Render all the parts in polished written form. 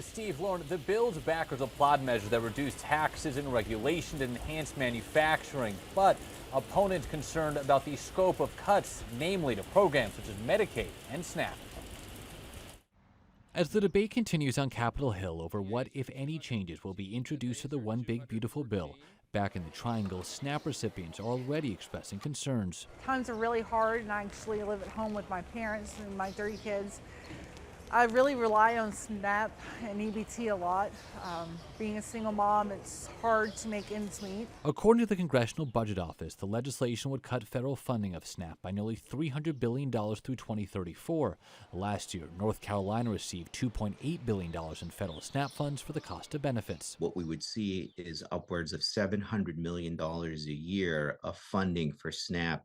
Steve, Lauren, the bill's backers applaud measures that reduce taxes and regulation to enhance manufacturing, but opponents concerned about the scope of cuts, namely to programs such as Medicaid and SNAP. As the debate continues on Capitol Hill over what, if any, changes will be introduced to the One Big Beautiful Bill, back in the Triangle, SNAP recipients are already expressing concerns. Times are really hard, and I actually live at home with my parents and my 3 kids. I really rely on SNAP and EBT a lot. Being a single mom, it's hard to make ends meet. According to the Congressional Budget Office, the legislation would cut federal funding of SNAP by nearly $300 billion through 2034. Last year, North Carolina received $2.8 billion in federal SNAP funds for the cost of benefits. What we would see is upwards of $700 million a year of funding for SNAP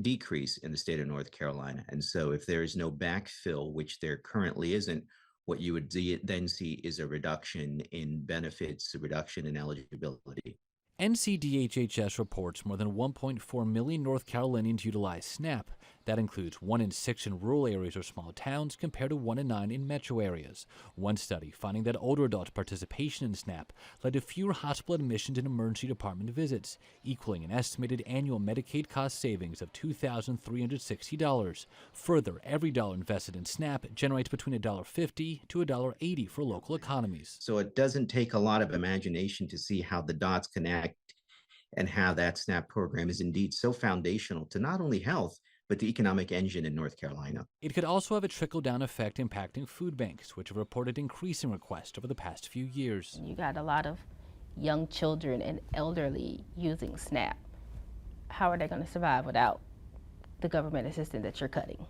decrease in the state of North Carolina. And so if there is no backfill, which there currently isn't, what you would then see is a reduction in benefits, a reduction in eligibility. NCDHHS reports more than 1.4 million North Carolinians utilize SNAP. That includes 1 in 6 in rural areas or small towns compared to 1 in 9 in metro areas. One study finding that older adults' participation in SNAP led to fewer hospital admissions and emergency department visits, equaling an estimated annual Medicaid cost savings of $2,360. Further, every dollar invested in SNAP generates between $1.50 to $1.80 for local economies. So it doesn't take a lot of imagination to see how the dots connect and how that SNAP program is indeed so foundational to not only health, but the economic engine in North Carolina. It could also have a trickle-down effect impacting food banks, which have reported increasing requests over the past few years. You got a lot of young children and elderly using SNAP. How are they going to survive without the government assistance that you're cutting?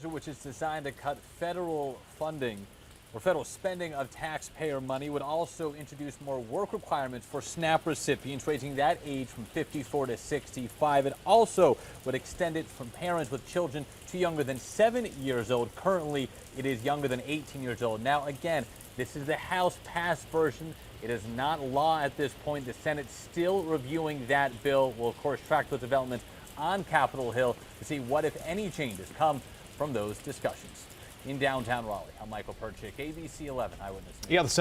Which is designed to cut federal funding or federal spending of taxpayer money, would also introduce more work requirements for SNAP recipients, raising that age from 54 to 65. It also would extend it from parents with children to younger than 7 years old. Currently, it is younger than 18 years old. Now, again, this is the House-passed version. It is not law at this point. The Senate's still reviewing that bill. We'll, of course, track those developments on Capitol Hill to see what, if any, changes come from those discussions. In downtown Raleigh, I'm Michael Perchik, ABC 11 Eyewitness News. Yeah, the Senate